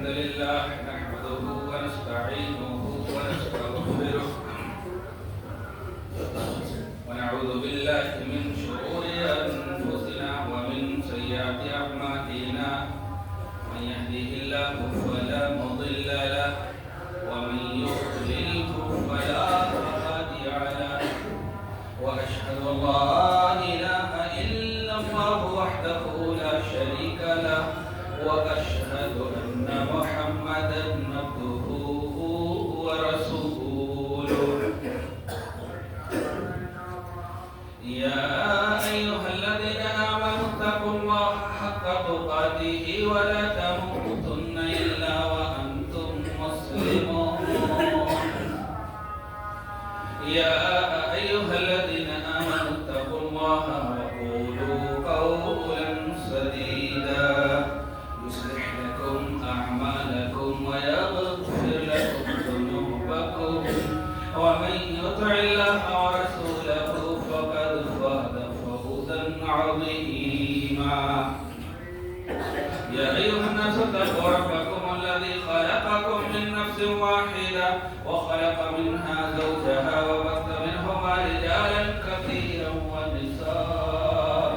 الحمد لله نحمده ونستعينه ونستغفره ونعوذ بالله من شرور أنفسنا ومن سيئات أعمالنا من يهده الله فلا مضل له ومن يضلله فلا هادي له وأشهد أن لا إله إلا الله وحده لا شريك له وأشهد أن محمدا عبده ورسوله يا أيها الذين آمنوا اتقوا الله حق تقاته ولا تموتن إلا وأنتم مسلمون يا أيها الذين آمنوا اتقوا الله وقولوا قولا سديدا يصلح لكم أعمالكم ويغفر لكم ذنوبكم ومن يطع الله ورسوله فقد فاز فوزا عظيما يا أيها الناس اتقوا ربكم الذي خلقكم من نفس واحدة وخلق منها زوجها وبث منهما رجالا كثيرا ونساء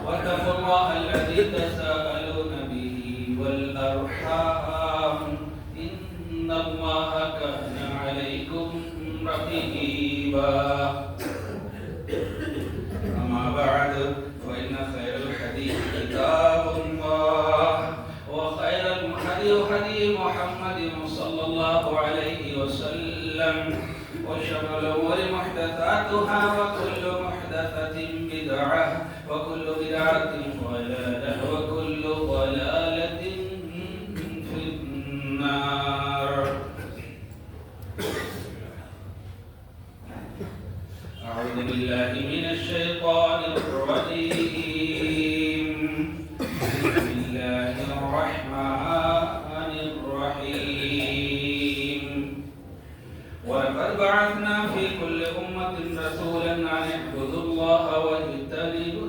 واتقوا الله الذي تساءلون به والأرحام إن الله كان عليكم رقيبا أما بعد فإن خير الحديث كتاب الله وخير الهدي هدي محمد صلى الله عليه وسلم وشر الأمور محدثاتها وكل محدثة بدعة وكل بدعة ضلالة وكل ضلالة في النار أعوذ بالله من الشيطان الرجيم بسم الله الرحمن الرحيم ولقد بعثنا في كل أمة رسولا أن اعبدوا الله واجتنبوا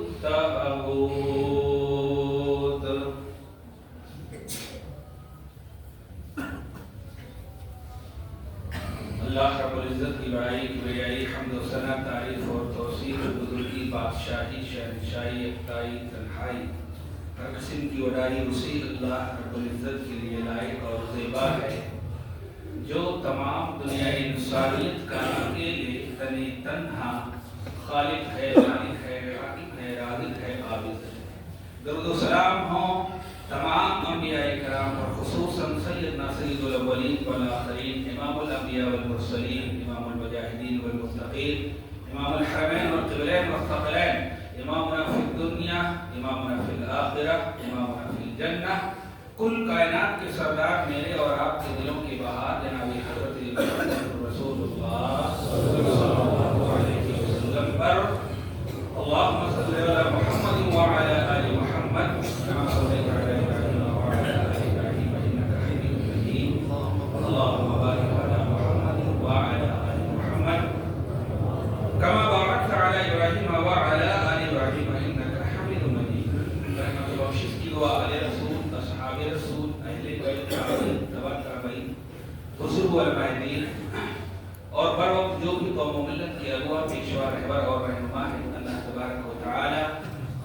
الطاغوت اللہ رب العزت کی بڑائی کبریائی حمد و ثنا تعریف اور توصیف بزرگی بادشاہی شہنشاہی اقتائی تنہائی ہر قسم کی وڈائی اسی اللہ رب العزت کے لیے لائق اور زیبا ہے جو تمام دنیای انسانیت کا اکیلے تنی تنہا خالق ہے مالک ہے راقب ہے رازق ہے عابد ہے درود و سلام ہوں تمام انبیاء کرام اور خصوصاً سیدنا سید الاولین والآخرین امام الانبیاء والمرسلین امام المجاہدین والمتقین امام الحرمین والقبلین والثقلین امامنا فی الدنیا امامنا فی الآخرہ امامنا فی الجنہ کل کائنات کے سردار میرے اور آپ کے دلوں کی بہار جناب حضرت رسول اللہ صلی اللہ علیہ وسلم پر اللہم صلی علی محمد وعلی آل محمد كما صليت على إبراهيم وعلى آل إبراهيم إنك حميد مجيد اللهم بارك على محمد وعلى آل محمد كما باركت على إبراهيم وعلى آل إبراهيم إنك حميد مجيد رحمة الله وشفقي وآل رسول أصحاب رسول أهل بيت التابعين تبع التابعين خصوص والمعدين اور بر وقت جو بھی قوم و ملت کی اغوا پیشوا رہبر اور رہنما ہے اللہ تبارک و تعالی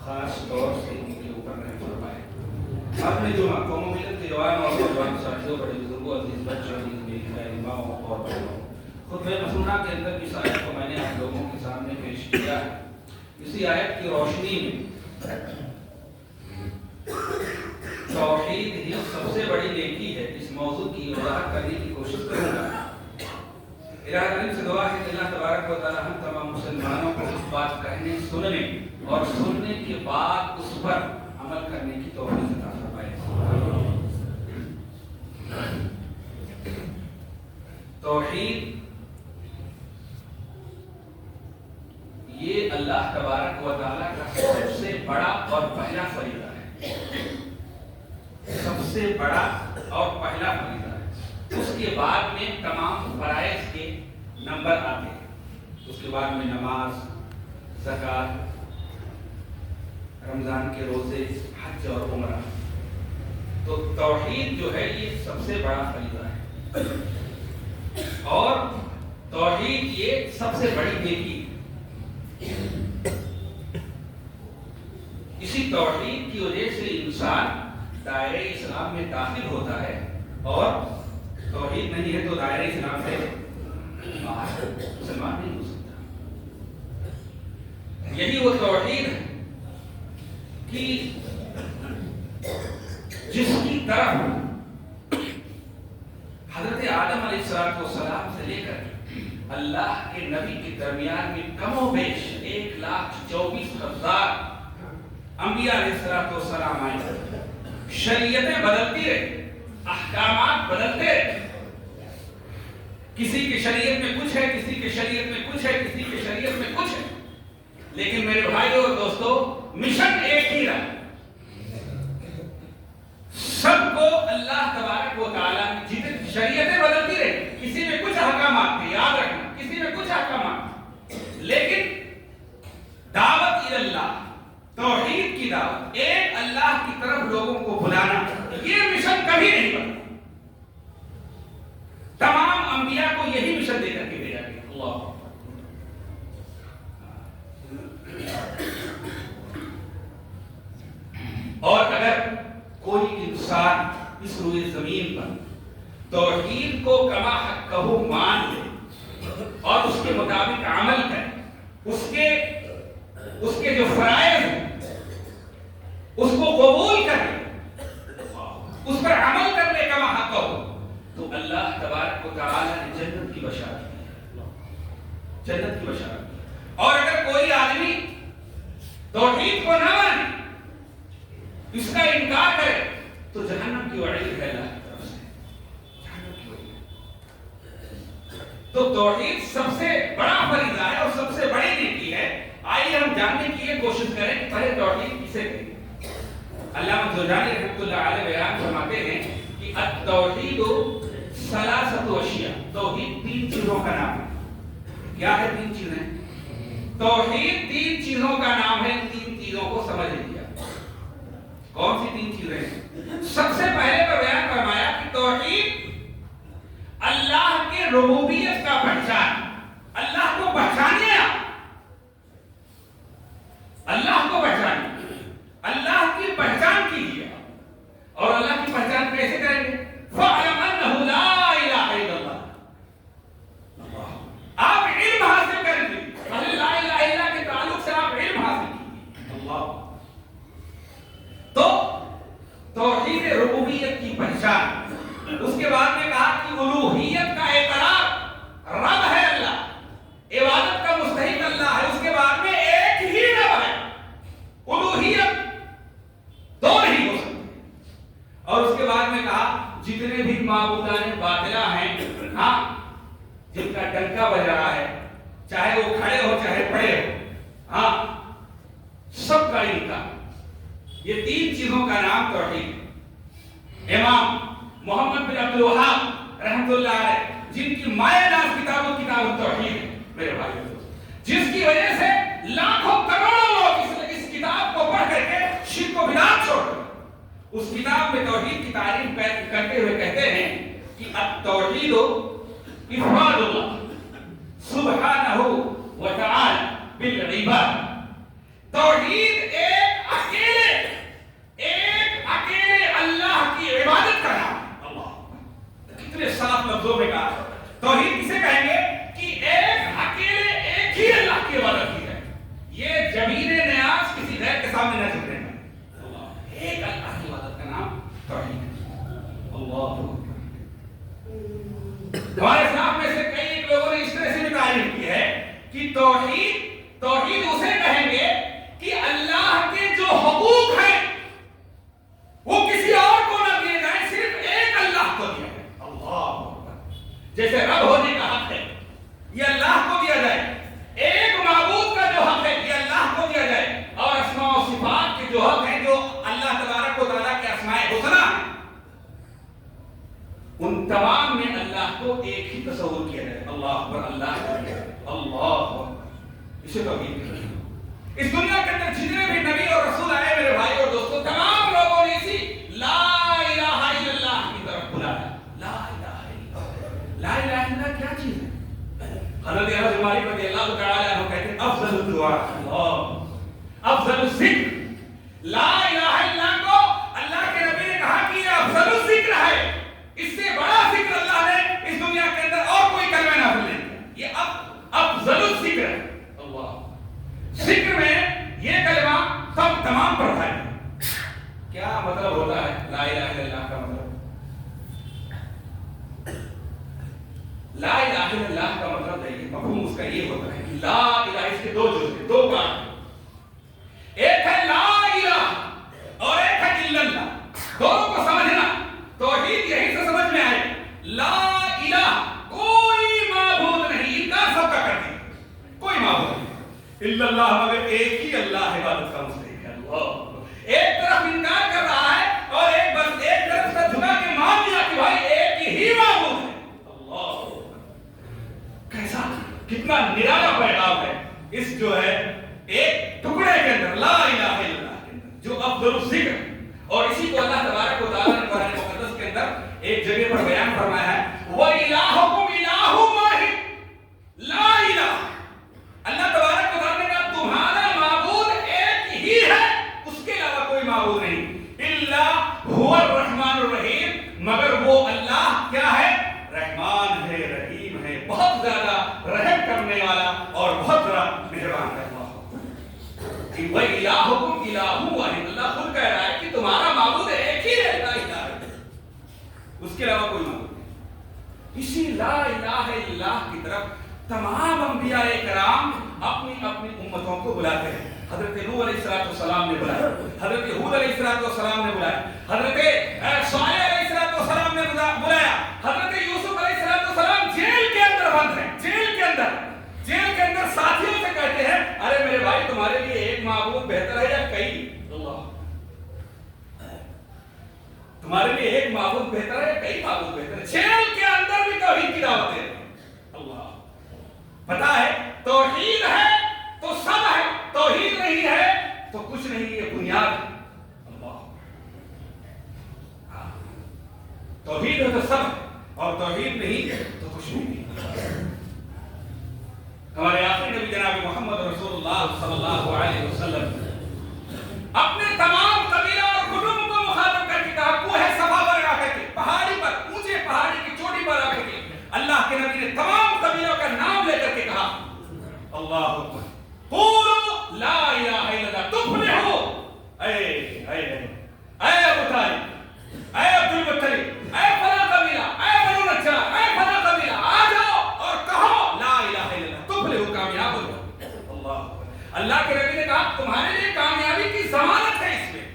خاص طور سے ان کے اوپر رحم فرمائے آپ نے جو قوم و ملت کے جوان اور نوجوان ساتھیوں بڑے بزرگوں عزیز بچوں عزیز میرے اماموں اور بڑوں خطبہ مسنونہ کے اندر اس آیت کو میں نے آپ لوگوں کے سامنے پیش کیا ہے اسی آیت کی روشنی میں توحید ہی سب سے بڑی نیکی ہے اس موضوع کی وضاحت کرنے کی کوشش کروں گا الہ کریم سے دعا ہے کہ اللہ تبارک و تعالی ہم تمام مسلمانوں کو اس بات کہنے سننے اور سننے کے بعد اس پر عمل کرنے کی توفیق عطا فرمائے توحید یہ اللہ تبارک و تعالی کا سب سے بڑا اور پہلا فریضہ ہے سب سے بڑا اور پہلا فریضہ ہے اس کے بعد میں تمام فرائض کے نمبر آتے ہیں اس کے بعد میں نماز زکوٰۃ رمضان کے روزے حج اور عمرہ تو توحید جو ہے یہ سب سے بڑا فریضہ ہے، اور توحید یہ سب سے بڑی نیکی ہے۔ اسی توحید کی وجہ سے انسان دائرہ اسلام میں داخل ہوتا ہے، اور توحید نہیں ہے تو دائرہ اسلام سے مسلمان نہیں ہو سکتا۔ یہی وہ توحید ہے کہ جس کی طرف حضرت آدم علیہ السلام سے لے کر اللہ کے نبی کے درمیان میں کم و بیش 1,24,000 انبیاء علیہ السلام آئے، شریعتیں بدلتی رہی، احکامات بدلتے رہے، کسی کی شریعت میں کچھ ہے، کسی کی شریعت میں کچھ ہے، کسی کی شریعت میں کچھ ہے، لیکن میرے بھائیوں اور دوستو مشن ایک ہی رہا، سب کو اللہ تبارک و تعالیٰ کی جتنی شریعتیں بدلتی رہی، کسی میں کچھ احکامات تھے، یاد رکھنا کسی میں کچھ احکامات، لیکن دعوت اللہ، توحید کی دعوت، ایک اللہ کی طرف لوگوں کو بلانا، یہ مشن کبھی نہیں بنا۔ تمام انبیاء کو یہی مشن دے کر کے بھیجا گیا۔ اللہ اور اگر کوئی انسان اس روئے زمین پر توحید کو کما حقہ مان لے اور اس کے مطابق عمل کرے، اس کے جو فرائض ہیں اس کو قبول کرے، اس پر عمل کرنے کما حقہ ہو، تو اللہ تبارک و تعالی نے جنت کی بشارت دی، جنت کی بشارت دی۔ اور اگر کوئی آدمی توحید کو نہ مانے، اس کا انکار کرے، تو جہنم کی وعید ہے اللہ کی طرف سے، جہنم کی وعید۔ تو توحید سب سے بڑا فریضہ ہے اور سب سے بڑی نیکی ہے۔ آئیے ہم جاننے کی یہ کوشش کریں کہ پہلے توحید کسے کہیں۔ علامہ جوزجانی رحمۃ اللہ علیہ بیان فرماتے ہیں کہ التوحید ثلاثۃ اشیاء، توحید 3 چیزوں کا نام ہے۔ کیا ہے 3 چیزیں؟ توحید 3 چیزوں کا نام ہے، 3 چیزوں کو سمجھ لیجیے۔ کون سی 3 چیزیں ہیں؟ سب سے پہلے تو بیان فرمایا کہ توحید اللہ کے ربوبیت کا پہچان، اللہ کو پہچانیے، اللہ کو پہچانیے، اللہ کی پہچان کیجیے۔ اور اللہ کی پہچان کیسے کریں گے؟ فَاعْلَمْ أَنَّهُ لَا إِلَٰهَ إِلَّا اللَّهُ۔ آپ علم حاصل کریں گے، پہلے لا الہ الا اللہ کے تعلق سے آپ علم حاصل کیجیے۔ اللہ تو توحید ربوبیت کی پہچان، اس کے بعد میں کہا کہ الوہیت کا اقرار، رب ہے اللہ، عبادت کا مستحق اللہ ہے، اس کے بعد میں ایک ہی رب ہے، الوہیت 2 نہیں ہو سکتی۔ اور اس کے بعد میں کہا جتنے بھی معبودان باطلہ ہیں، ہاں جن کا ڈنکا بج رہا ہے، چاہے وہ کھڑے ہو چاہے پڑے ہو، ہاں سب کا انکار۔ یہ 3 چیزوں کا نام توحید ہے۔ امام محمد بن عبد الوہاب رحمۃ اللہ علیہ، جن کی مایہ ناز کتاب توحید ہے، میرے بھائیو، جس کی وجہ سے لاکھوں کروڑوں لوگ اس کتاب کو پڑھ کر کے شرک و بدعت چھوڑ دیں، اس کتاب میں توحید کی تعریف کرتے ہوئے کہتے ہیں کہ التوحید افراد اللہ سبحانہ و تعالی بالعباد۔ توحید ایک اکیلے اللہ کی عبادت کا نام ہے۔ اللہ کتنے صاف لفظوں میں کہا، توحید کسے کہیں گے کہ ایک ہی اللہ کی عبادت کی ہے، یہ جبین نیاز کسی غیر کے سامنے نہ جھکنے میں، ایک اللہ کی عبادت کا نام توحید ہے۔ اللہ ہمارے اسلام میں سے کئی لوگوں نے اس طرح سے بھی تعریف کی ہے کہ توحید اسے کہیں گے کہ اللہ کے جو حقوق ہیں وہ کسی اور کو نہ دیے جائیں، صرف ایک اللہ کو دیا جائے۔ اللہ جیسے رب ہونے کا حق ہے یہ اللہ کو دیا جائے، ایک معبود کا جو حق ہے یہ اللہ کو دیا جائے، اور اسماء و صفات کے جو حق ہیں، جو اللہ تبارک و تعالیٰ کے اسماء حسنی ہیں، ان تمام میں اللہ کو ایک ہی تصور کیا جائے۔ اللہ اکبر، اللہ اکبر، اللہ اکبر، اسے توحید کہتے ہیں۔ اس دنیا کے اندر جتنے بھی نبی اور رسول آئے میرے بھائی اور دوستوں، تمام لوگوں نے اسی لا الہ حضرت انس مالک رضی اللہ تعالی عنہ کہتے ہیں افضل الدعاء اللہ افضل الذکر لا الہ الا اللہ کو اللہ کے نبی نے کہا کہ یہ افضل الذکر ہے، اس سے بڑا ذکر اللہ نے اس دنیا کے اندر اور کوئی کلمہ نافذ نہیں کیا، یہ افضل الذکر ہے اللہ۔ ذکر میں یہ کلمہ سب تمام پڑھا ہے۔ کیا مطلب ہوتا ہے لا الہ الا اللہ کا مطلب؟ لا الہ الا اللہ کا مطلب ہے یہ مفہوم اس کا یہ ہوتا ہے کہ لا الہ، اس کے دو جز ہیں، دو کام، ایک ہے لا الہ اور ایک ہے الا اللہ، دونوں کو سمجھنا توحید یہی سے سمجھ میں آئے۔ لا الہ کوئی معبود نہیں، انکار سب کا کرتے ہیں، کوئی معبود نہیں، الا اللہ مگر ایک ہی اللہ عبادت کا مستحق ہے اللہ۔ ایک طرف انکار کر رہا ہے اور ایک طرف سے جھکا کے مان لیا کہ بھائی ایک ہی معبود ہے اللہ۔ کیسا کتنا نرالا پیغام ہے اس جو ہے ایک ٹکڑے کے اندر لا الہ الا اللہ کے اندر جو افضل الذکر، اور اسی کو اللہ تبارک و تعالی نے قرآن مقدس کے اندر ایک جگہ پر بیان فرمایا ہے وَإِلَٰهُكُمْ إِلَٰهٌ وَاحِدٌ لا الہ۔ اللہ تبارک و تعالی نے کہا تمہارا معبود ایک ہی ہے، اس کے علاوہ کوئی معبود نہیں، الا هو الرحمن الرحیم، مگر وہ اللہ کیا ہے؟ رحمان ہے، رحیم ہے، بہت زیادہ رحم کرنے والا اور بہت بڑا مہربان ہے اللہ۔ وَإِلَٰهُكُمْ إِلَٰهٌ وَاحِدٌ، اللہ خود کہہ رہا ہے کہ تمہارا معبود ایک ہی ہے، لا الہ الا اللہ، اس کے علاوہ کوئی معبود نہیں۔ اسی لا الہ الا اللہ کی طرف تمام انبیاء کرام اپنی اپنی امتوں کو بلاتے ہیں۔ حضرت نوح علیہ السلام نے بلایا، حضرت ہود علیہ السلام نے بلایا، حضرت صالح علیہ السلام نے بلایا، حضرت یوسف علیہ السلام جیل کے اندر بند ہیں، جیل کے اندر ساتھیوں سے کہتے ہیں ارے میرے بھائی تمہارے لیے ایک معبود بہتر ہے یا کئی؟ اللہ، تمہارے لیے ایک معبود بہتر ہے یا کئی معبود بہتر ہے؟ جیل کے اندر بھی توحید کی دعوت دے اللہ۔ پتا ہے توحید ہے تو سب ہے، توحید نہیں ہے تو کچھ نہیں، یہ بنیاد ہے اللہ۔ توحید ہے تو سب ہے اور توحید نہیں ہے تو کچھ نہیں۔ ہمارے آخری نبی جناب محمد رسول اللہ صلی اللہ علیہ وسلم اپنے تمام قبیلہ اور قوم کو مخاطب کر کے کہا، کوہ صفا پر آ کر کے، پہاڑی پر، اونچے پہاڑی کی چوٹی پر آ کر کے اللہ کے نبی نے تمام قبیلوں کا نام لے کر کے کہا اللہ اکبر قولوا لا الہ الا اللہ تفلحوا۔ اے ابو طالب، اے عبد المطلب، اے فلاں قبیلہ، اے بنو نجار، اے فلاں قبیلہ، آ جاؤ اور کہو لا الہ الا اللہ تفلحوا، کامیاب ہو جاؤ اللہ۔ اللہ کے نبی نے کہا تمہارے لیے کامیابی کی ضمانت ہے اس میں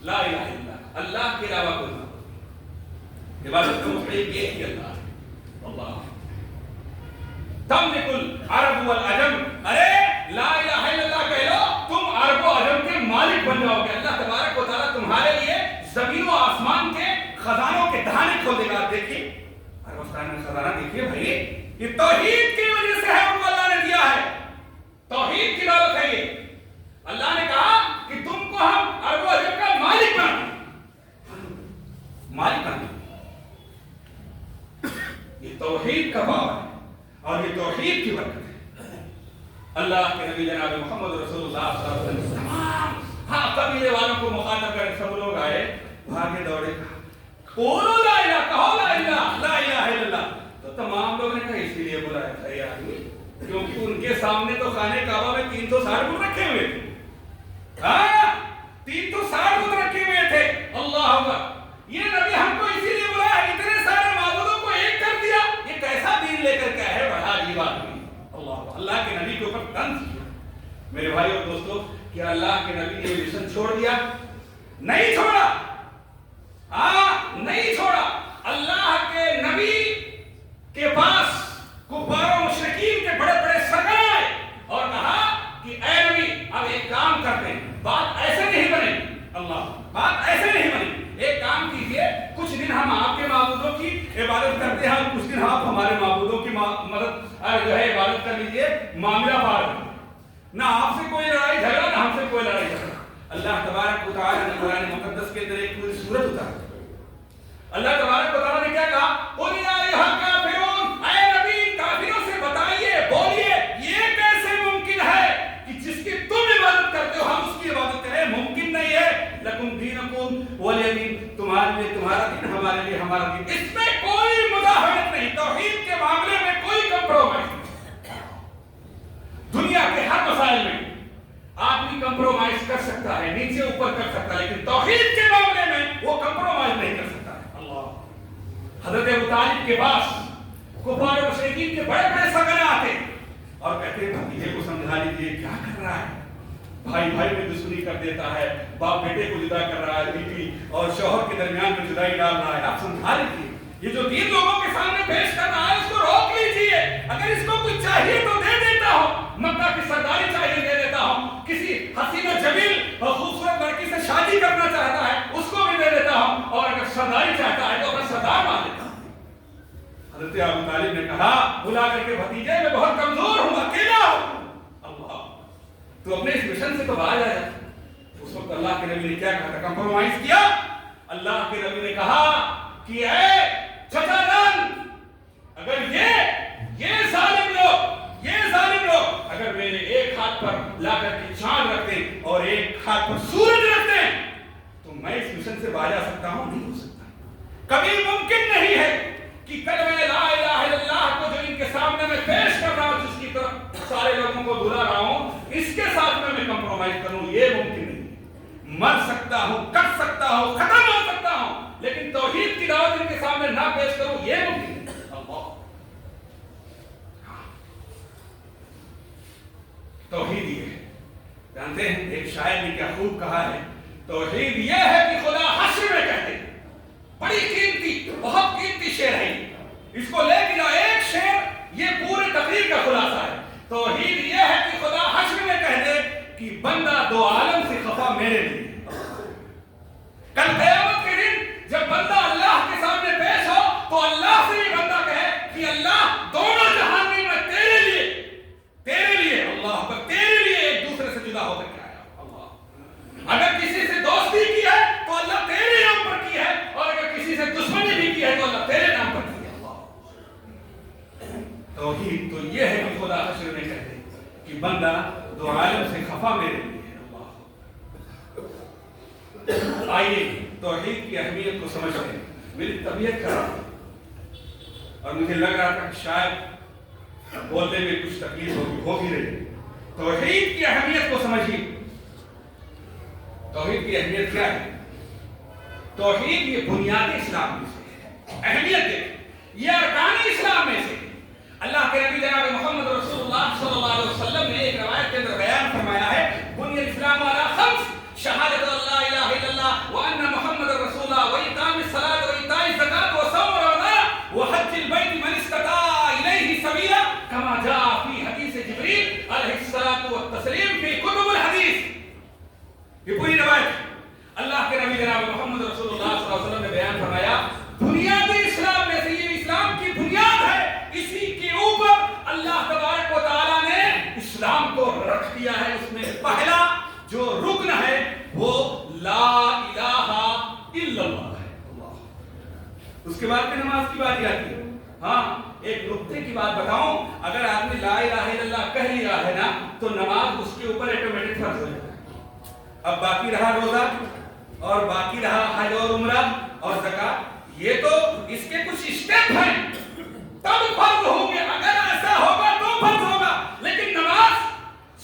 لا الہ الا اللہ، اللہ کے علاوہ کوئی معبود، عبادت کا مستحق ایک ہی اللہ اللہ۔ تملک العرب والعجم، ارے لا الہ الا اللہ کہہ لو تم عرب و عجم کے مالک بن جاؤ گے، اللہ تبارک و تعالیٰ تمہارے لیے زمین و آسمان کے خزانوں کے دہانے کھول دے گا۔ دیکھیے عربستان میں خزانہ دیکھیے بھائی، یہ توحید کی وجہ سے ہے، ان کو اللہ نے دیا ہے، توحید کی دولت ہے یہ۔ اللہ نے کہا کہ تم کو ہم عرب و عجم کا مالک بنا یہ توحید کا پاور ہے اور یہ توحید کی برکت ہے۔ اللہ کے نبی جناب محمد رسول اللہ صلی اللہ علیہ وسلم تمام قبیلے والوں کو مخاطب کر سب لوگ آئے، بھاگے دوڑے، قولوا لا الہ، کہو لا الہ الا اللہ۔ تو تمام لوگ نے کہا اسی لیے بلایا تھا یہ آدمی کیونکہ ان کے سامنے تو خانے کعبہ میں 360 بت رکھے ہوئے تھے، 360 بت رکھے ہوئے تھے اللہ اکبر۔ یہ نبی ہم کو اسی لیے بلایا، اتنے سارے معبودوں کو ایک کر دیا، یہ کیسا دین لے کر کے ہے؟ بڑا عجیب آدمی اللہ، اللہ کے نبی کے اوپر طنز کیا۔ میرے بھائی اور دوستو، کیا اللہ کے نبی نے مشن چھوڑ دیا؟ نہیں چھوڑا، نہیں چھوڑا۔ اللہ کے نبی کے پاس کفار و مشرکین کے بڑے بڑے سرکار آئے اور کہا کہ اے نبی اب ایک کام کرتے ہیں، بات ایسے نہیں بنے اللہ، بات ایسے نہیں بنے، ایک کام کیجئے، کچھ دن ہم آپ کے معبودوں کی عبادت کرتے ہیں اور کچھ دن آپ ہمارے معبودوں کی مدد جو ہے عبادت کر لیجئے، معاملہ پار ہو، نہ آپ سے کوئی لڑائی جھگڑا نہ ہم سے کوئی لڑائی جھگڑا۔ اللہ تبارک و تعالیٰ نے قرآن مقدس کے اندر ایک پوری سورت اتاری۔ اللہ تبارک و تعالیٰ نے کیا کہا؟ قُلْ يَا أَيُّهَا الْكَافِرُونَ، اے نبی کافروں سے بتائیے، بولیے یہ ہمارا دین، اس میں کوئی مداحمت نہیں، توحید کے معاملے میں کوئی کمپرومائز نہیں۔ دنیا کے ہر مسائل میں آدمی کمپرومائز کر سکتا ہے، نیچے اوپر کر سکتا ہے، لیکن توحید کے معاملے میں وہ کمپرومائز نہیں کر سکتا ہے۔ اللہ، حضرت ابو طالب کے پاس کفار و مشرکین کے بڑے بڑے سرگنا آتے اور کہتے ہیں بھتیجے کو سمجھا لیجیے کیا کر رہا ہے، بھائی بھائی میں دشمنی کر دیتا ہے، باپ بیٹے کو جدا کر رہا ہے، بیوی اور شوہر کے درمیان میں جدائی ڈال رہا ہے، آپ سمجھا لیجیے یہ جو دین لوگوں کے سامنے پیش کر رہا ہے اس کو روک لیجیے، اگر اس کو کچھ چاہیے تو دے دیتا ہوں، مکہ کی سرداری چاہیے دے دیتا ہوں، کسی حسین و جمیل اور خوبصورت لڑکی سے شادی کرنا چاہتا ہے اس کو بھی دے دیتا ہوں، اور اگر سرداری چاہتا ہے تو اپنا سردار مان لیتا ہوں۔ حضرت ابو طالب نے کہا بلا کر کے بھتیجے میں بہت کمزور ہوں، اکیلا ہوں، اللہ تو اپنے اس مشن سے تو باہر آ جا۔ اس وقت اللہ کے نبی نے کیا کہا تھا، کمپرومائز کیا؟ اللہ کے نبی نے کہا کہ اے چچا جان، اگر یہ ظالم لوگ اگر میرے ایک ہاتھ پر لا کر کے چاند رکھتے اور ایک ہاتھ پر سورج رکھتے تو میں اس مشن سے باہر آ سکتا ہوں؟ نہیں ہو سکتا، کبھی ممکن نہیں ہے کہ کلمہ لا الہ الا اللہ کو جو ان کے سامنے میں پیش کر رہا ہوں، جس کی طرف سارے لوگوں کو بلا رہا ہوں، اس کے ساتھ میں کمپرومائز کروں، یہ ممکن نہیں۔ مر سکتا ہوں، کٹ سکتا ہوں، ختم ہو سکتا ہوں، لیکن توحید کی دعوت ان کے سامنے نہ پیش کروں، یہ ممکن نہیں۔ اللہ، توحید یہ ہے، جانتے ہیں ایک شاعر نے کیا خوب کہا ہے، توحید یہ ہے کہ خدا حشر میں کہتے ہیں، بڑی قیمتی، بہت قیمتی شعر ہے، اس کو لے کے جاؤ، ایک شعر یہ پورے تقریر کا خلاصہ ہے۔ توحید یہ ہے کہ خدا حشر میں کہہ دے کہ بندہ دو عالم سے خفا میرے لیے۔ کل قیامت کے دن جب بندہ اللہ کے سامنے پیش ہو تو اللہ سے یہ بندہ کہے کہ اللہ دونوں جہان میں تیرے لیے اللہ پر تیرے لیے ایک دوسرے سے جدا ہو کر کے آیا۔ اللہ، اگر کسی سے دوستی کی ہے تو اللہ تیرے نام پر کی ہے، اور اگر کسی سے دشمنی بھی کی ہے تو اللہ تیرے نام پر کی ہے۔ اللہ، توحید تو یہ ہے کہ خدا حشر میں کہتے کہ بندہ دو عالم سے خفا میرے لیے ہے۔ اللہ، آئیے توحید کی اہمیت کو سمجھتے ہیں۔ میری طبیعت خراب ہے اور مجھے لگ رہا تھا کہ شاید بولنے میں کچھ تکلیف ہو بھی رہی۔ توحید کی اہمیت کو سمجھیے، توحید کی اہمیت کیا ہے؟ توحید یہ بنیادی اسلام میں سے ہے، اہمیت ہے، یہ ارکان اسلام میں سے۔ اللہ کے نبی جناب محمد رسول اللہ صلی اللہ علیہ وسلم نے ایک روایت کے اندر بیان فرمایا ہے، بنی الاسلام علی خمس، شہادت اللہ الہ الا اللہ وان محمد رسول اللہ وإقام الصلاۃ وإیتاء الزکاۃ وصوم رمضان وحج البیت من استطاع الیہ سبیلا کما جاء فی حدیث جبریل علیہ الصلاۃ والتسلیم فی کتب الحدیث۔ یہ پوری روایت اللہ کے نبی جناب محمد رسول اللہ صلی اللہ علیہ وسلم نے بیان فرمایا، بنیادی اسلام میں سے، یہ اسلام کی بنیاد ہے، اسی کے اوپر اللہ تبارک و تعالیٰ نے اسلام کو رکھ دیا ہے۔ اس میں پہلا جو رکن ہے وہ لا الہ الا اللہ ہے۔ اس کے بعد پھر نماز کی بات آتی ہے۔ ہاں، ایک نقطے کی بات بتاؤں، اگر آدمی لا الہ الا اللہ کہہ لیا ہے نا تو نماز اس کے اوپر ایٹومیٹک فرض ہو جاتا ہے۔ اب باقی رہا روزہ اور باقی رہا حج اور عمرہ اور زکات، یہ تو اس کے کچھ اسٹیپ ہیں تب فرض ہوں گے، اگر ایسا ہوگا تو فرض ہوگا، لیکن نماز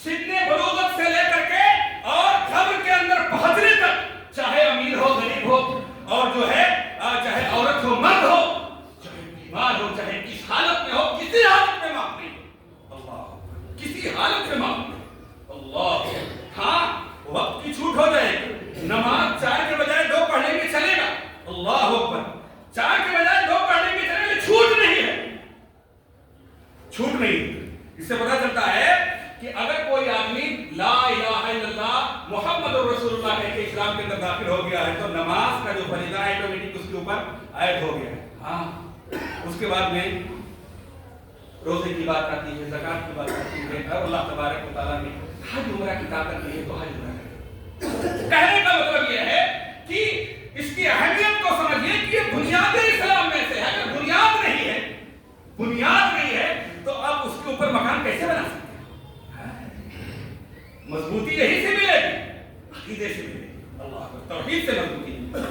سن بلوغت سے لے کر کے اور قبر کے اندر پہنچنے تک، چاہے امیر ہو غریب ہو، اور جو ہے چاہے عورت ہو مرد ہو، چاہے بیمار ہو، چاہے کس حالت میں ہو، کسی حالت میں معاف نہیں، اللہ کسی حالت میں معاف نہیں، اللہ۔ ہاں، وقت کی چھوٹ ہو جائے گی، نماز 4 کے بجائے 2 پڑھنے میں چلے گا، اللہ اکبر، 4 کے بجائے 2 پڑھنے میں چلے گا، چھوٹ نہیں ہے، چھوٹ نہیں۔ اس سے پتہ چلتا ہے کہ اگر کوئی آدمی لا الہ الا اللہ محمد رسول اللہ کہہ کے اسلام کے اندر داخل ہو گیا ہے تو نماز کا جو فریضہ ہے آٹومیٹک اس کے اوپر عائد ہو گیا ہے۔ ہاں، اس کے بعد میں روزے کی بات آتی ہے، زکات کی بات آتی ہے، اور اللہ تبارک و تعالیٰ نے حج عمرہ کی طاقت دی ہے تو حج عمرہ کرے۔ کہنے کا مطلب یہ ہے کہ اس کی اہمیت کو سمجھیے کہ یہ بنیادی اسلام میں سے ہے۔ اگر بنیاد نہیں ہے تو آپ اس کے اوپر مکان کیسے بنا سکتے ہیں؟ مضبوطی یہی سے ملے گی، عقیدے سے ملے گی، اللہ توحید سے مضبوطی۔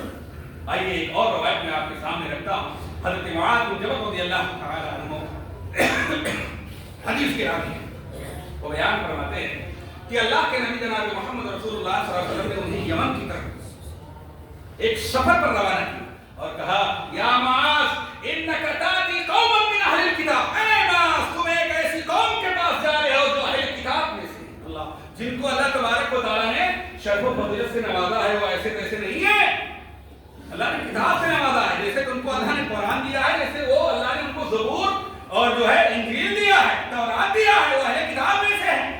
آئیے ایک اور روایت میں آپ کے سامنے رکھ لیتا ہوں. حضرت معاذ بن جبل رضی اللہ تعالی عنہ حدیث کے راوی ہیں. وہ بیان فرماتے ہیں کہ اللہ کے نبی جناب محمد رسول اللہ صلی اللہ علیہ وسلم نے انہیں یمن کی طرف ایک سفر پر روانہ کیا اور کہا یا معاذ انک تاتی قوما من اہل الکتاب. اے معاذ تم ایک ایسی قوم کے پاس جا رہے ہو جو اہل کتاب میں سے اللہ جن کو اللہ تبارک و تعالیٰ نے شرف و فضیلت سے نوازا ہے. وہ ایسے ویسے نہیں ہے, اللہ نے کتاب سے نوازا ہے. جیسے ان کو اللہ نے قرآن دیا ہے, جیسے وہ اللہ نے ان کو زبور اور جو ہے انجیل دیا ہے, تورات دیا ہے, وہ اہل کتاب میں سے ہے.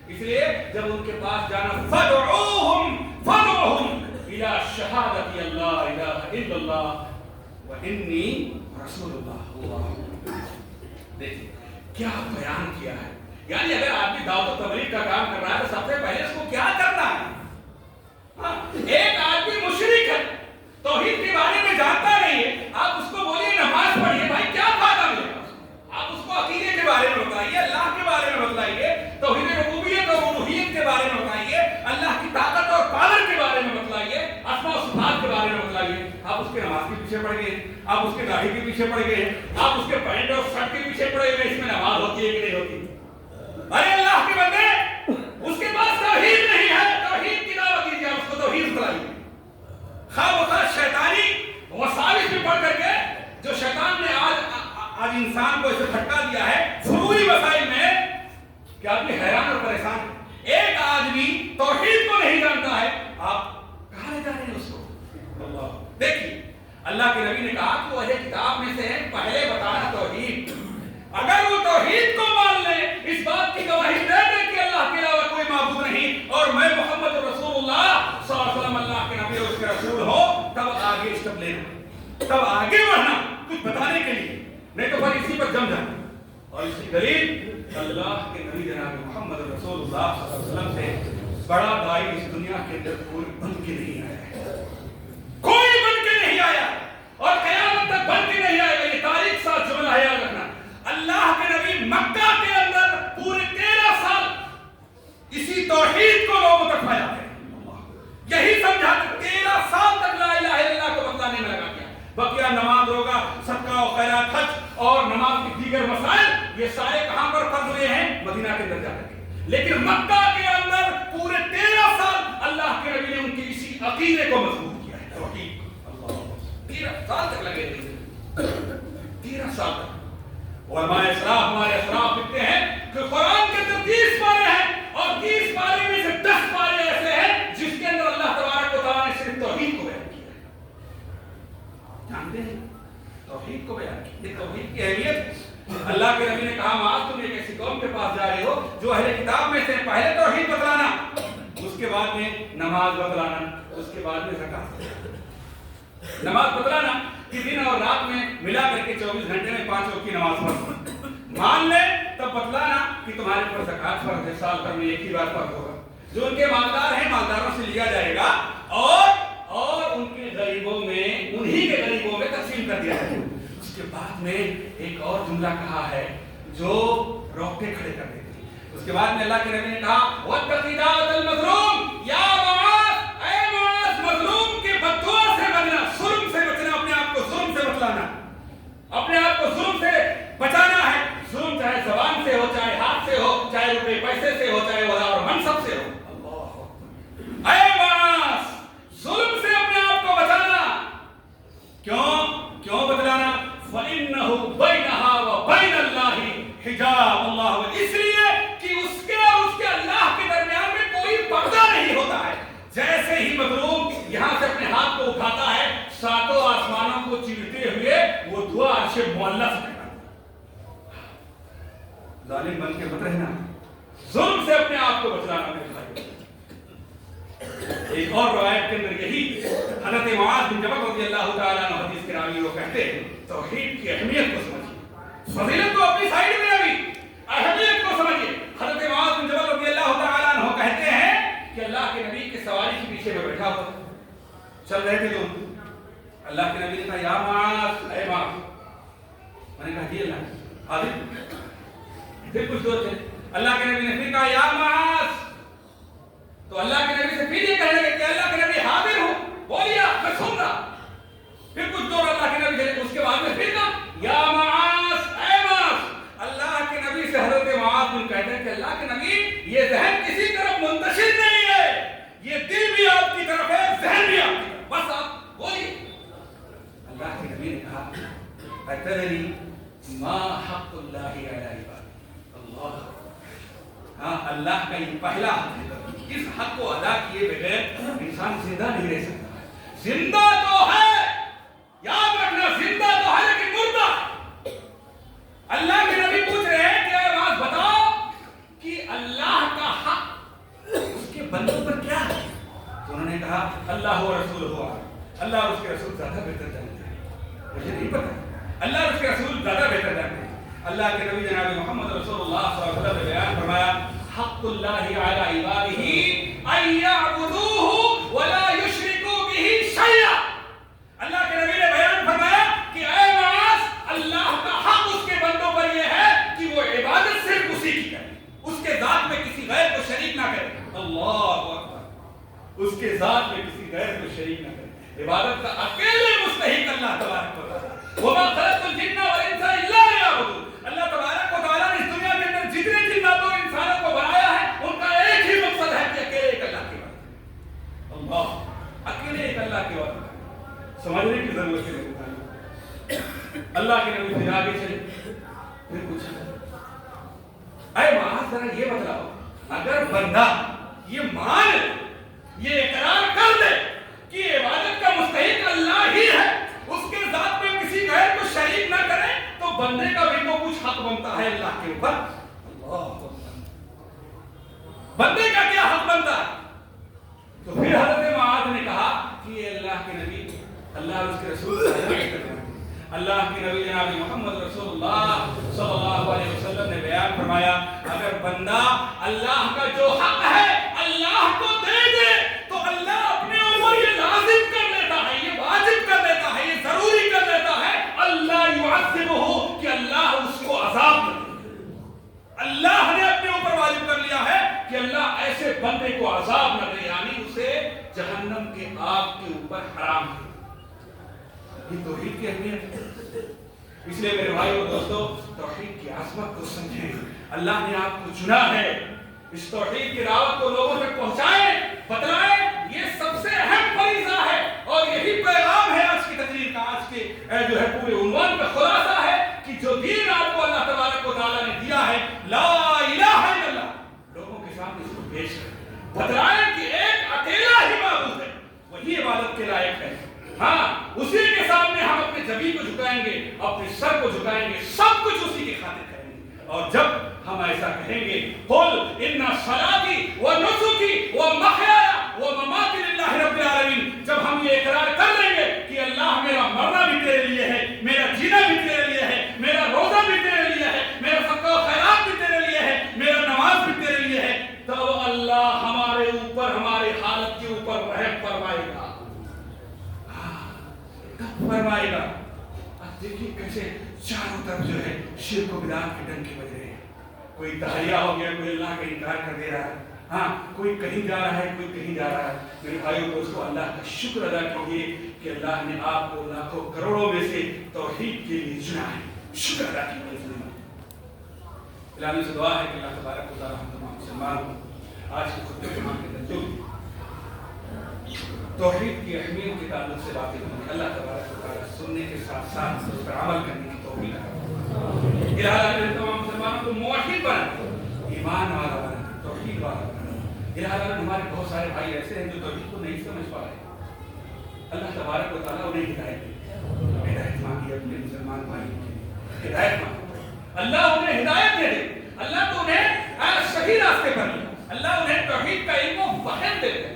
اس لیے جب ان کے پاس جانا فدعوہم الى شہادت اللہ الہ الا اللہ وانی رسول اللہ. دیکھیں کیا بیان کیا ہے. یعنی اگر آدمی دعوت و تبلیغ کا کام کر رہا ہے تو سب سے پہلے اس کو کیا کرنا ہے. ایک آدمی مشرک ہے, توحید کے بارے میں جانتا نہیں ہے, آپ اس کو بولیے نماز پڑھیے, بھائی کیا فائدہ ملے گا. آپ اس کو عقیدے کے بارے میں بتائیے, اللہ کے بارے میں بتلائیے, توحید ربوبیت اور الوہیت کے بارے میں بتائیے, اللہ کی طاقت اور پاور کے بارے میں بتلائیے, اسماء و صفات کے بارے میں بتلائیے. آپ اس کے نماز کے پیچھے پڑ گئے, آپ اس کے داڑھی کے پیچھے پڑ گئے, آپ اس کے پینٹ اور شرٹ کے پیچھے پڑے ہوئے, اس میں نماز ہوتی ہے کہ نہیں ہوتی. ارے اللہ کے بندے, اس کے پاس توحید نہیں ہے, توحید کی دعوت دیجیے, اس کو توحید بتلائیے. خواہ بخواہ شیطانی وساوس میں پڑھ کر کے جو شیطان نے آج انسان کو اسے بھٹکا دیا ہے فروعی مسائل میں, کہ آدمی حیران اور پریشان ہے. ایک آدمی توحید کو نہیں جانتا ہے, آپ کہاں لے جا رہے ہیں اس کو. دیکھیے اللہ کے نبی نے کہا کہ وہ اہل کتاب میں سے پہلے بتانا توحید. اگر وہ توحید کو مان لیں, اس بات کی گواہی دے دیں کہ اللہ کے علاوہ کوئی معبود نہیں اور میں محمد رسول اللہ صلی اللہ علیہ وسلم اللہ کے نبی اور اس کے رسول ہو, تب آگے اسٹیپ لینا, تب آگے بڑھنا کچھ بتانے کے لیے, نہیں تو پھر اسی پر جم جانا. اور اسی دلیل اللہ کے نبی جناب محمد رسول اللہ صلی اللہ علیہ وسلم سے بڑا داعی اس دنیا کے اندر کوئی بن کے نہیں آیا ہے, کوئی بن کے نہیں آیا اور قیامت تک بن کے نہیں آئے گا. یہ تاریخ ساتھ جملہ یاد رکھنا. اللہ کے نبی مکہ کے اندر پورے 13 سال اسی توحید کو لوگوں تک پھیلاتے ہیں, یہی سمجھاتے. 13 سال تک لا الہ الا اللہ کو بتلانے میں لگا دیا. بقیہ نماز, روزہ, صدقہ و خیرات, حج اور نماز کے دیگر مسائل, یہ سارے کہاں پر فرض ہوئے ہیں؟ مدینہ کے اندر جا کر کے. لیکن مکہ کے اندر پورے 13 سال اللہ کے نبی نے ان کی اسی عقیدے کو مضبوط کیا ہے, توحید. 13 سال تک لگے تھے, 13 سال تک. علماء اسلام ہمارے اسلاف لکھتے ہیں کہ قرآن کے اندر 30 پارے ہیں اور 30 پارے میں سے 10 پارے ایسے ہیں جس کے اندر اللہ تبارک و تعالیٰ نے صرف توحید کو بیان کیا ہے. جانتے ہیں توحید کو بیان کیا. یہ توحید کی اہمیت. اللہ کے نبی نے کہا معاذ تم ایک ایسی قوم کے پاس جا رہے ہو جو اہل کتاب میں سے پہلے توحید بتلانا, اس کے بعد میں نماز بتلانا, اس کے بعد میں زکات. نماز بتلانا کہ دن اور رات میں ملا کر کے 24 گھنٹے میں 5 وقت کی نماز پڑھو, مان لے تب بتلانا کہ تمہارے پر زکات فرض ہے, سال بھر میں ایک ہی بار فرض ہوگا. جو ان کے مالدار ہیں مالداروں سے لیا جائے گا اور ان کے غریبوں میں, انہی کے غریبوں میں تقسیم کر دیا جائے گا. اس کے بعد میں ایک اور جملہ کہا ہے جو روکے کھڑے کر دیتے ہیں. اس کے بعد میں اللہ کے نبی نے کہا وَاتَّقِ دَعْوَةَ الْمَظْلُومِ, یا معاذ اے معاذ مظلوم کے بددعا سے بچنا, ظلم سے بچنا, اپنے آپ کو ظلم سے بچانا, اپنے آپ کو ظلم سے بچانا ہے. ظلم چاہے زبان سے ہو, چاہے ہاتھ سے ہو, چاہے روپے پیسے سے ہو, چاہے ولا اور منصب سے ہو. اے معاذ ظلم سے اپنے آپ کو بچانا. کیوں بتلانا؟ فَإِنَّهُ بَيْنَهَا وَبَيْنَ اللَّهِ حِجَابُ اللَّهُ, اس لیے کہ اس کے اور اس کے اللہ کے درمیان میں کوئی پردہ نہیں ہوتا ہے. جیسے ہی مظلوم یہاں سے اپنے ہاتھ کو اٹھاتا ہے, 7 آسمانوں کو چیرتے ہوئے وہ دعا عرش معلیٰ سے کرتا ہے. ظالم بن کے مت رہنا, ظلم سے اپنے آپ کو بچانا میرے بھائی. ایک اور روایت کے اندر یہی حضرت معاذ بن جبل رضی اللہ تعالیٰ عنہ حدیث کے راوی وہ کہتے ہیں توحید کی اہمیت کو سمجھیے, فضیلت کو اپنی سائڈ میں ابھی اہمیت کو سمجھیے. حضرت معاذ بن جبل رضی اللہ تعالیٰ عنہ کہتے ہیں کہ اللہ کے نبی کے سواری کے پیچھے میں بیٹھا ہوا, چل رہے تھے لوگ. اللہ کے نبی نے کہا یا معاذ, اے معاذ. میں نے کہا جی اللہ حاضر. پھر کچھ دور تھے, اللہ کے نبی نے پھر کہا یا معاذ. تو اللہ کے نبی سے پھر یہ کہنے لگے کہ اللہ کے نبی حاضر ہوں, بولیا میں سن رہا. پھر کچھ دور اللہ کے نبی سے, اس کے اتدری ما حق اللہ علی عباد. اللہ، ہاں اللہ کا یہ پہلا حق ہے. اس حق کو ادا کیے بغیر انسان زندہ نہیں رہ سکتا ہے. زندہ تو ہے، یاد رکھنا، زندہ تو ہے لیکن مردہ. اللہ کے نبی پوچھ رہے ہیں کہ اے معاذ بتاؤ کہ اللہ کا حق اس کے بندوں پر کیا ہے؟ تو انہوں نے کہا اللہ و رسول ہوا، اللہ اور اس کے رسول زیادہ بہتر جانتے ہیں. مجھے نہیں پتا، اللہ اور اس کے رسول زیادہ بہتر جانتے ہیں. اللہ کے نبی جناب محمد رسول اللہ صلی اللہ علیہ وسلم نے بیان فرمایا حق اللہ علی عبادہ ان یعبدوہ ولا یشرکوا بہ شیئا. اللہ کے نبی نے بیان فرمایا کہ اے معاذ، اللہ کا حق اس کے بندوں پر یہ ہے کہ وہ عبادت صرف اسی کی کریں، اس کے ذات میں کسی غیر کو شریک نہ کریں. اللہ اکبر، اس کے ذات میں کسی غیر کو شریک نہ کریں. عبادت کا اکیلے مستحق اللہ تبارک و تعالی. وما خلقت الجن والانس الا ليعبدون. اللہ تبارک و تعالی نے اس دنیا کے اندر جتنے جنات اور انسانوں کو بنایا ہے ان کا ایک ہی مقصد ہے کہ اکیلے ایک اللہ کی عبادت. اللہ، اکیلے ایک اللہ کی عبادت سمجھنے کی ضرورت ہے. اللہ کے نبی پھر آگے چلے، پھر پوچھا اے معاذ ذرا یہ بتلاؤ، اگر بندہ یہ مان، یہ اقرار کر دے کہ عبادت کا مستحق اللہ ہی ہے، اس کے ذات میں کسی غیر کو شریک نہ کرے، تو بندے کا بھی تو کچھ حق بنتا ہے اللہ کے اوپر. اللہ، بندے کا کیا حق بنتا ہے؟ تو پھر حضرت معاذ نے کہا کہ اللہ کے نبی، اللہ اور اس کے رسول، اللہ کے نبی جناب محمد رسول اللہ صلی اللہ علیہ وسلم نے بیان فرمایا اگر بندہ اللہ کا جو حق ہے اللہ کو دے دے تو اللہ اپنے اوپر یہ لازم کر لیتا ہے، یہ واجب کر لیتا ہے، یہ ضروری کر لیتا ہے اللہ یعذبہ، کہ اللہ اس کو عذاب دے. اللہ نے اپنے اوپر واجب کر لیا ہے کہ اللہ ایسے بندے کو عذاب نہ دے، یعنی اسے جہنم کے آگ کے اوپر حرام ہے. یہ توحید کی اہمیت ہے. اس لیے میرے بھائی اور دوستو، توحید کی عظمت کو سمجھیں. اللہ نے آپ کو چنا ہے، اس توحید کی دعوت کو لوگوں تک پہنچائیں، بتلائیں. یہ سب سے اہم فریضہ ہے اور یہی پیغام ہے آج کی تقریر کا، آج کے جو ہے پورے عنوان کا خلاصہ ہے کہ جو دین آپ کو اللہ تبارک و تعالیٰ نے دیا ہے، لا الہ الا اللہ، لوگوں کے سامنے اس کو پیش کریں، بتلائیں کہ ایک اکیلا ہی معبود ہے، وہی عبادت کے لائق ہے. ہاں، اسی کے سامنے ہم اپنے جبین کو جھکائیں گے، اپنے سر کو جھکائیں گے، سب کچھ اسی کی خاطر کریں گے. اور جب ہم ایسا کہیں گے قل ان صلاتی ونسکی ومحیایا ومماتی للہ رب العالمین، جب ہم یہ اقرار کر لیں گے کہ اللہ میرا مرنا بھی تیرے لیے ہے، میرا جینا بھی تیرے لیے ہے، میرا روزہ بھی تیرے لیے ہے، میرا صدقہ و خیرات بھی تیرے لیے ہے، میرا نماز بھی تیرے لیے ہے، تو اللہ ہمارے اوپر، ہماری حالت کے اوپر رحم فرمائے گا، فرمائے گا. اب دیکھیے کیسے چاروں طرف جو ہے شرک و بدعت کے ڈنکے بج رہے ہیں. کوئی تحریہ ہو گیا، کوئی اللہ کا انکار کر دے رہا ہے، ہاں کوئی کہیں جا رہا ہے، کوئی کہیں جا رہا ہے. میرے بھائیوں دوستو، اللہ کا شکر ادا کیجیے کہ اللہ نے آپ کو لاکھوں کروڑوں میں سے توحید کے لیے چنا ہے. شکر ادا کیجیے. اللہ سے دعا ہے کہ اللہ تبارک و تعالی ہم تمام مسلمانوں آج کے خطبے کے اندر جو توحید کی اہمیت کے تعلق سے باتیں ہوئی، اللہ تبارک و تعالیٰ سننے کے ساتھ ساتھ اس پر عمل کرنے کی توفیق عطا فرمائے. الہ نے تمام مسلمانوں کو موحد بنا، ایمان والا بنا، توحید والا بنا. الہ نے ہمارے بہت سارے بھائی ایسے ہیں جو توحید کو نہیں سمجھ پا رہے. اللہ تبارک و تعالیٰ انہیں ہدایت دے، ہدایت مانگی اپنے مسلمان بھائی کی ہدایت مانگی. اللہ انہیں ہدایت دے دے، اللہ تو انہیں صحیح راستے پر لے، اللہ انہیں توحید کا علم و فہم دے دے،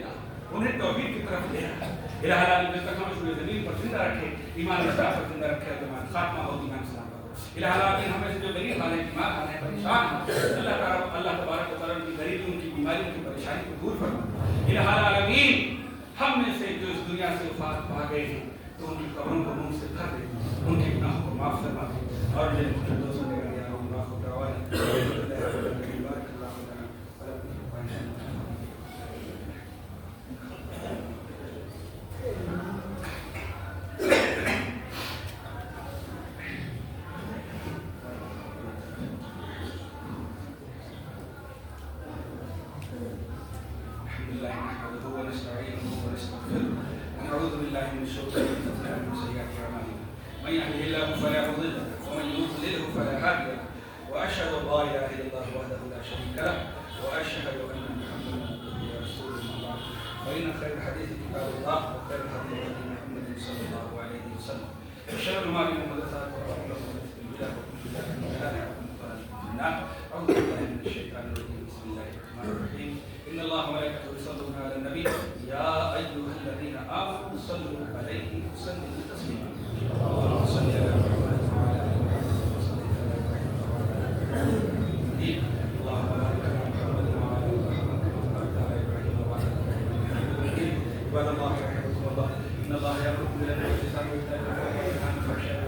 انہیں توحید کی طرف لے رہا ہے. الہ العالمین جب تک ہم اس زمین پر زندہ رکھے، ایمان رسا پر زندہ رکھے، ایمان خاتمہ ہو ایمان سلام پر. الہ العالمین ہمیں سے جو غریب حال ہے، بیمار حال ہے، پریشان ہیں، اللہ تبارک و تعالیٰ ان کی غریبی، ان کی بیماری، ان کی پریشانی کو دور فرما. الہ العالمین ہم میں سے جو اس دنیا سے وفات پا گئے ہیں تو ان کی قبروں کو نور سے بھر دے، ان کے گناہوں کو معاف فرما دے. اور میرے دوستوں نے کہا اللہ کو دعوائیں من يهده الله فلا فلا مضل له ومن يضلله فلا هادي له واشهد ان لا اله الا الله وحده لا شريك له واشهد ان محمدا عبده ورسوله اما بعد فان خير الحديث كتاب الله وخير الهدي هدي محمد صلى الله عليه وسلم وشر الامور محدثاتها وكل محدثه بدعه وكل بدعه ضلاله وكل ضلاله في النار اعوذ بالله من الشيطان الرجيم بسم الله الرحمن الرحيم ان الله وملائكته يصلون على النبي يا ايها الذين امنوا صلوا عليه وسلموا تسليما اللهم صل على محمد وعلى ال محمد وصل على ابراهيم وعلى ال ابراهيم اللهم بارك على محمد وعلى ال محمد كما باركت على ابراهيم وعلى ال ابراهيم انك حميد مجيد عباد الله رحمكم الله ان الله يامركم بالعدل والاحسان وايتاء ذي القربى وينهى عن الفحشاء